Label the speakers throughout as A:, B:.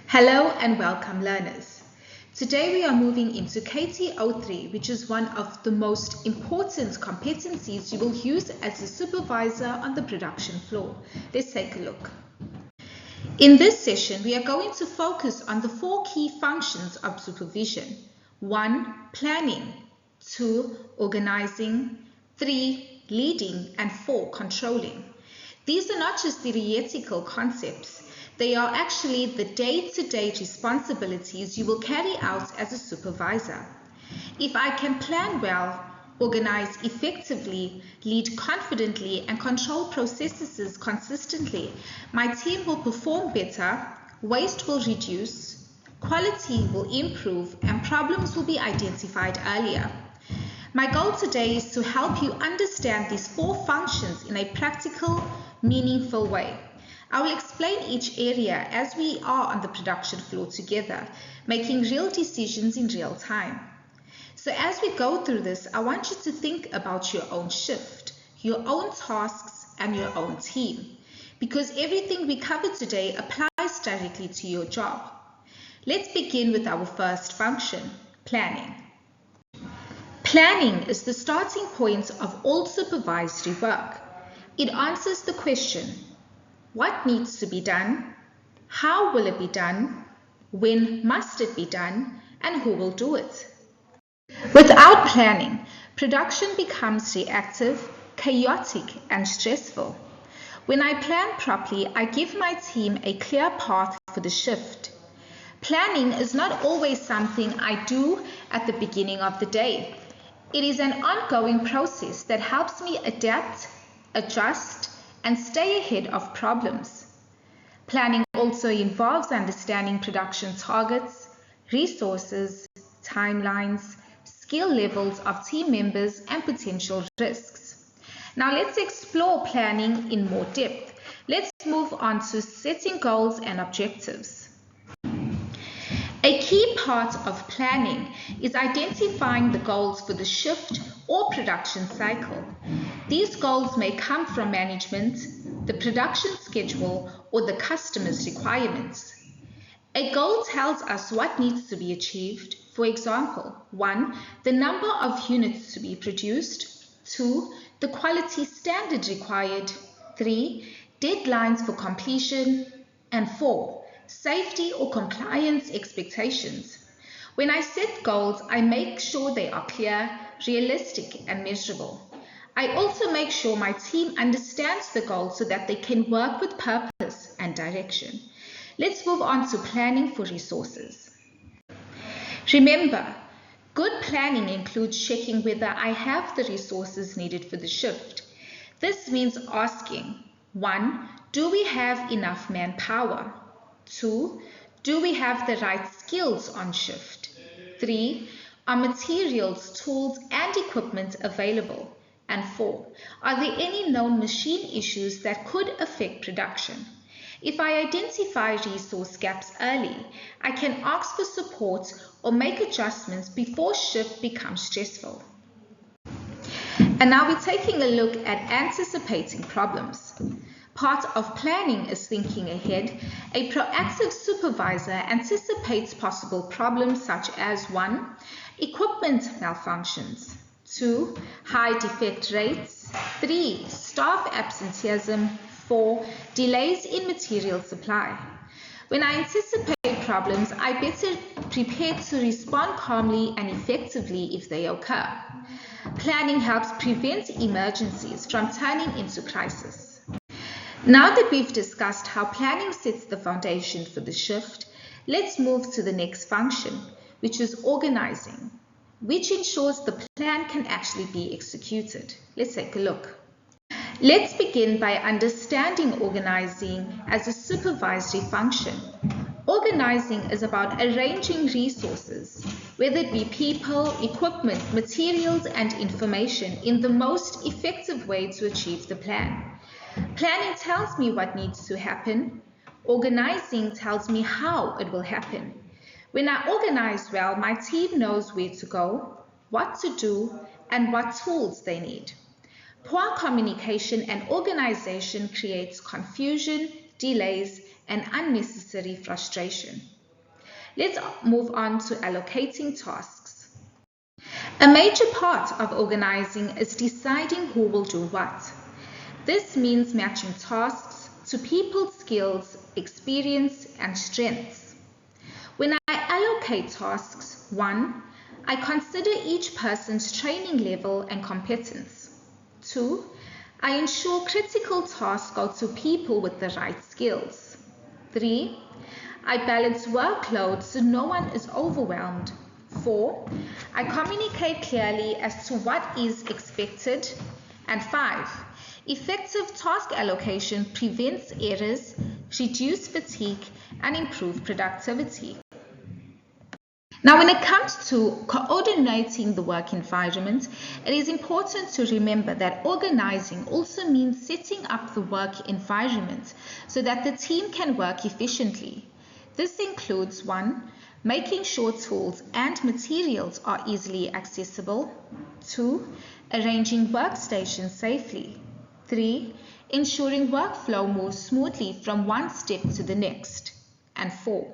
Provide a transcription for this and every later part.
A: Hello and welcome learners. Today we are moving into KTO3, which is one of the most important competencies you will use as a supervisor on the production floor. Let's take a look. In this session, we are going to focus on the 4 key functions of supervision. 1. Planning. 2. Organizing. 3. Leading. And 4. Controlling. These are not just theoretical concepts. They are actually the day-to-day responsibilities you will carry out as a supervisor. If I can plan well, organize effectively, lead confidently, and control processes consistently, my team will perform better, waste will reduce, quality will improve, and problems will be identified earlier. My goal today is to help you understand these 4 functions in a practical, meaningful way. I will explain each area as we are on the production floor together, making real decisions in real time. So as we go through this, I want you to think about your own shift, your own tasks, and your own team, because everything we cover today applies directly to your job. Let's begin with our first function, planning. Planning is the starting point of all supervisory work. It answers the question, what needs to be done? How will it be done? When must it be done? And who will do it? Without planning, production becomes reactive, chaotic, and stressful. When I plan properly, I give my team a clear path for the shift. Planning is not always something I do at the beginning of the day. It is an ongoing process that helps me adapt, adjust, and stay ahead of problems. Planning also involves understanding production targets, resources, timelines, skill levels of team members, and potential risks. Now let's explore planning in more depth. Let's move on to setting goals and objectives. A key part of planning is identifying the goals for the shift or production cycle. These goals may come from management, the production schedule, or the customer's requirements. A goal tells us what needs to be achieved. For example, 1. The number of units to be produced. 2. The quality standard required. 3. Deadlines for completion. And 4. Safety or compliance expectations. When I set goals, I make sure they are clear, realistic, and measurable. I also make sure my team understands the goals so that they can work with purpose and direction. Let's move on to planning for resources. Remember, good planning includes checking whether I have the resources needed for the shift. This means asking, 1. Do we have enough manpower? 2. Do we have the right skills on shift? 3. Are materials, tools, and equipment available? And 4. Are there any known machine issues that could affect production? If I identify resource gaps early, I can ask for support or make adjustments before shift becomes stressful. And now we're taking a look at anticipating problems. Part of planning is thinking ahead. A proactive supervisor anticipates possible problems such as 1. Equipment malfunctions. 2. High defect rates. 3. Staff absenteeism. 4. Delays in material supply. When I anticipate problems, I better prepare to respond calmly and effectively if they occur. Planning helps prevent emergencies from turning into crisis. Now that we've discussed how planning sets the foundation for the shift, let's move to the next function, which is organizing, which ensures the plan can actually be executed. Let's take a look. Let's begin by understanding organizing as a supervisory function. Organizing is about arranging resources, whether it be people, equipment, materials, and information, in the most effective way to achieve the plan. Planning tells me what needs to happen. Organizing tells me how it will happen. When I organize well, my team knows where to go, what to do, and what tools they need. Poor communication and organization creates confusion, delays, and unnecessary frustration. Let's move on to allocating tasks. A major part of organizing is deciding who will do what. This means matching tasks to people's skills, experience, and strengths. When I allocate tasks, 1. I consider each person's training level and competence. 2. I ensure critical tasks go to people with the right skills. 3. I balance workload so no one is overwhelmed. 4. I communicate clearly as to what is expected. And 5. Effective task allocation prevents errors, reduces fatigue, and improves productivity. Now, when it comes to coordinating the work environment, it is important to remember that organizing also means setting up the work environment so that the team can work efficiently. This includes 1. Making sure tools and materials are easily accessible. 2. Arranging workstations safely. 3. Ensuring workflow moves smoothly from one step to the next. And 4.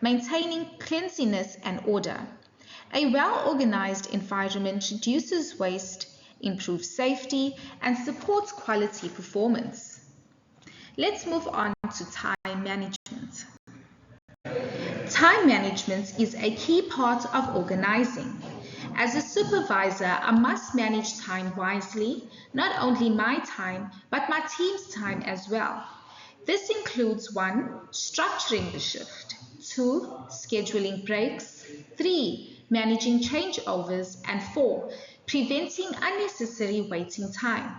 A: Maintaining cleanliness and order. A well-organized environment reduces waste, improves safety, and supports quality performance. Let's move on to time management. Time management is a key part of organizing. As a supervisor, I must manage time wisely, not only my time, but my team's time as well. This includes 1. Structuring the shift, 2. Scheduling breaks, 3. Managing changeovers, and 4. Preventing unnecessary waiting time.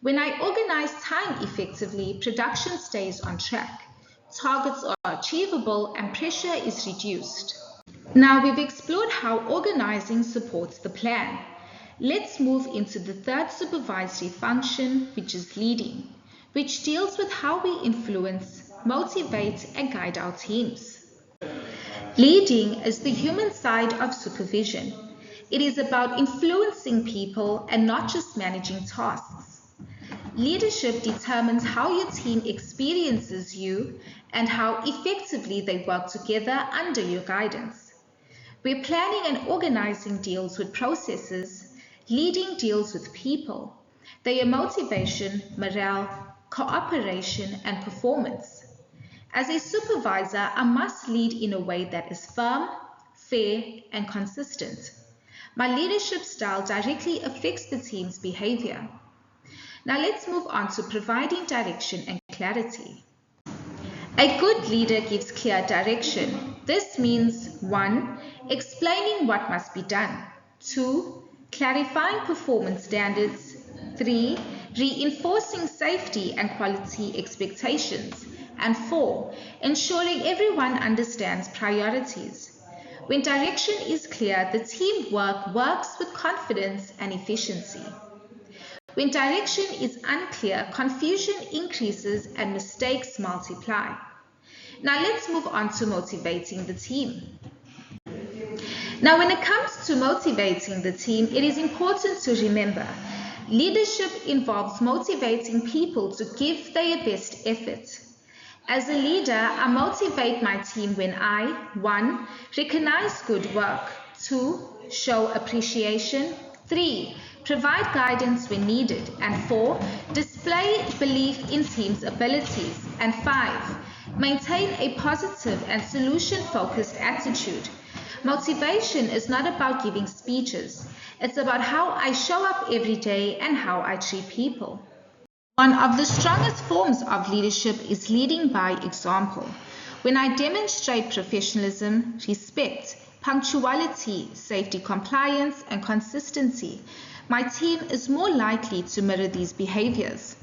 A: When I organize time effectively, production stays on track, targets are achievable, and pressure is reduced. Now we've explored how organizing supports the plan. Let's move into the third supervisory function, which is leading, which deals with how we influence, motivate, and guide our teams. Leading is the human side of supervision. It is about influencing people and not just managing tasks. Leadership determines how your team experiences you and how effectively they work together under your guidance. Where planning and organizing deals with processes, leading deals with people, their motivation, morale, cooperation, and performance. As a supervisor, I must lead in a way that is firm, fair, and consistent. My leadership style directly affects the team's behavior. Now let's move on to providing direction and clarity. A good leader gives clear direction. This means 1. Explaining what must be done. 2. Clarifying performance standards. 3. Reinforcing safety and quality expectations. And 4. Ensuring everyone understands priorities. When direction is clear, the teamwork works with confidence and efficiency. When direction is unclear, confusion increases and mistakes multiply. Now let's move on to motivating the team. Now when it comes to motivating the team, it is important to remember leadership involves motivating people to give their best effort. As a leader, I motivate my team when I 1. Recognize good work, 2. Show appreciation, 3. Provide guidance when needed, and 4. Display belief in team's abilities, and 5. Maintain a positive and solution-focused attitude. Motivation is not about giving speeches. It's about how I show up every day and how I treat people. One of the strongest forms of leadership is leading by example. When I demonstrate professionalism, respect, punctuality, safety compliance, and consistency, my team is more likely to mirror these behaviors.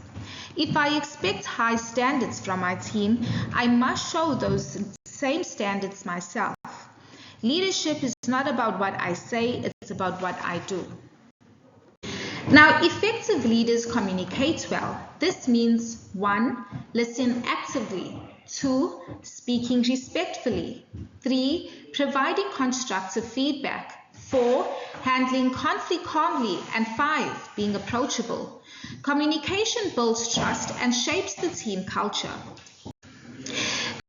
A: If I expect high standards from my team, I must show those same standards myself. Leadership is not about what I say, it's about what I do. Now, effective leaders communicate well. This means 1. Listen actively. 2. Speaking respectfully. 3. Providing constructive feedback. 4. Handling conflict calmly. And 5. Being approachable. Communication builds trust and shapes the team culture.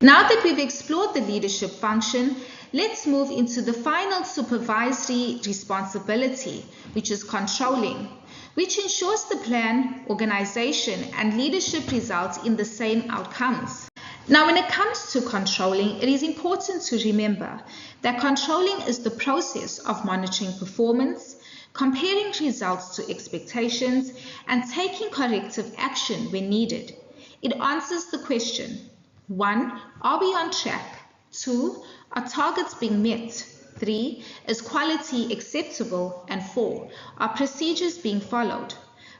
A: Now that we've explored the leadership function, let's move into the final supervisory responsibility, which is controlling, which ensures the plan, organization, and leadership results in the same outcomes. Now, when it comes to controlling, it is important to remember that controlling is the process of monitoring performance, comparing results to expectations, and taking corrective action when needed. It answers the question: 1. Are we on track? 2. Are targets being met? 3. Is quality acceptable? And 4. Are procedures being followed?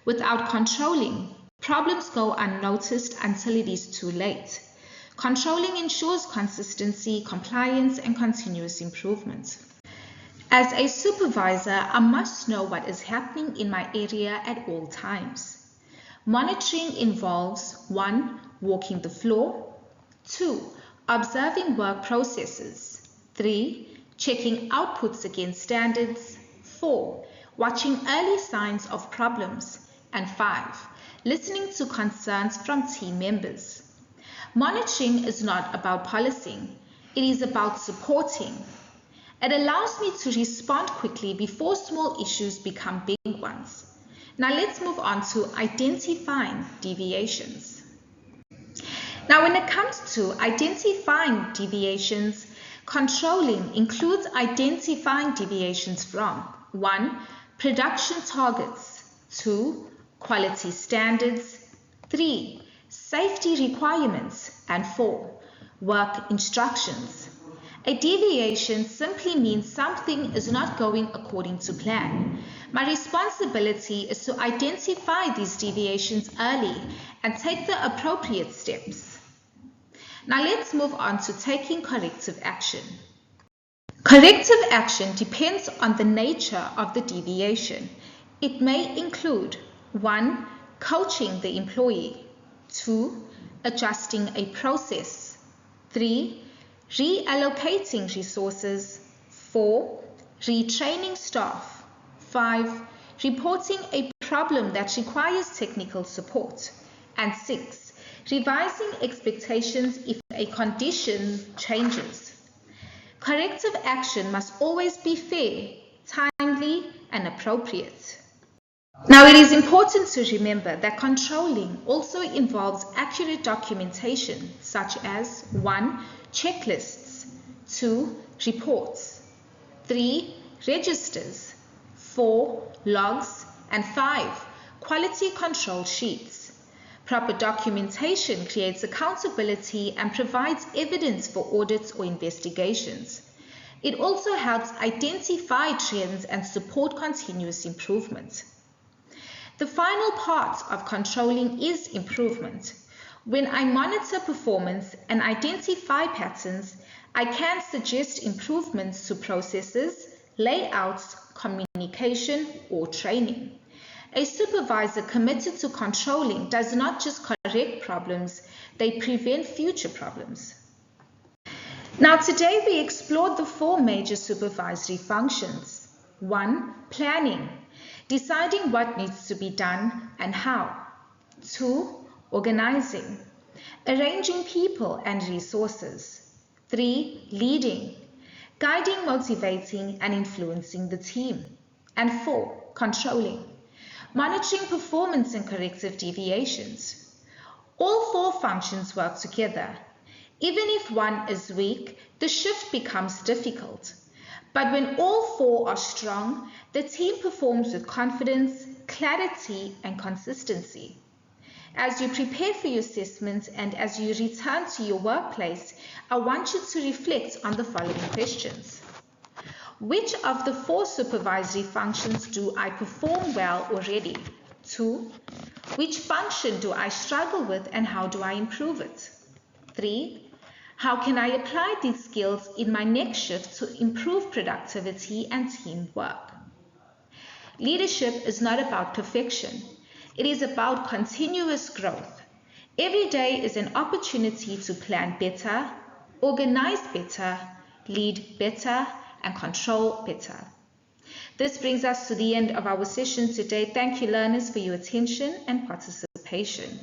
A: Without controlling, problems go unnoticed until it is too late. Controlling ensures consistency, compliance, and continuous improvement. As a supervisor, I must know what is happening in my area at all times. Monitoring involves 1. Walking the floor, 2. Observing work processes, 3. Checking outputs against standards, 4. Watching early signs of problems, and 5. Listening to concerns from team members. Monitoring is not about policing, it is about supporting. It allows me to respond quickly before small issues become big ones. Now let's move on to identifying deviations. Now when it comes to identifying deviations, controlling includes identifying deviations from 1. Production targets, 2. Quality standards, 3. Safety requirements, and 4. Work instructions. A deviation simply means something is not going according to plan. My responsibility is to identify these deviations early and take the appropriate steps. Now let's move on to taking corrective action. Corrective action depends on the nature of the deviation. It may include 1. Coaching the employee, 2. Adjusting a process, 3. Reallocating resources, 4. Retraining staff, 5. Reporting a problem that requires technical support, and 6. Revising expectations if a condition changes. Corrective action must always be fair, timely, and appropriate. Now, it is important to remember that controlling also involves accurate documentation, such as 1. Checklists, 2. Reports, 3. Registers, 4. Logs, and 5. Quality control sheets. Proper documentation creates accountability and provides evidence for audits or investigations. It also helps identify trends and support continuous improvement. The final part of controlling is improvement. When I monitor performance and identify patterns, I can suggest improvements to processes, layouts, communication, or training. A supervisor committed to controlling does not just correct problems, they prevent future problems. Now today we explored the 4 major supervisory functions. 1. Planning, deciding what needs to be done and how. 2. Organizing, arranging people and resources. 3. Leading, guiding, motivating, and influencing the team. And 4. Controlling, monitoring performance and corrective deviations. All 4 functions work together. Even if one is weak, the shift becomes difficult. But when all 4 are strong, the team performs with confidence, clarity, and consistency. As you prepare for your assessment and as you return to your workplace, I want you to reflect on the following questions. Which of the 4 supervisory functions do I perform well already? 2. Which function do I struggle with and how do I improve it? 3. How can I apply these skills in my next shift to improve productivity and teamwork? Leadership is not about perfection. It is about continuous growth. Every day is an opportunity to plan better, organize better, lead better, and control better. This brings us to the end of our session today. Thank you, learners, for your attention and participation.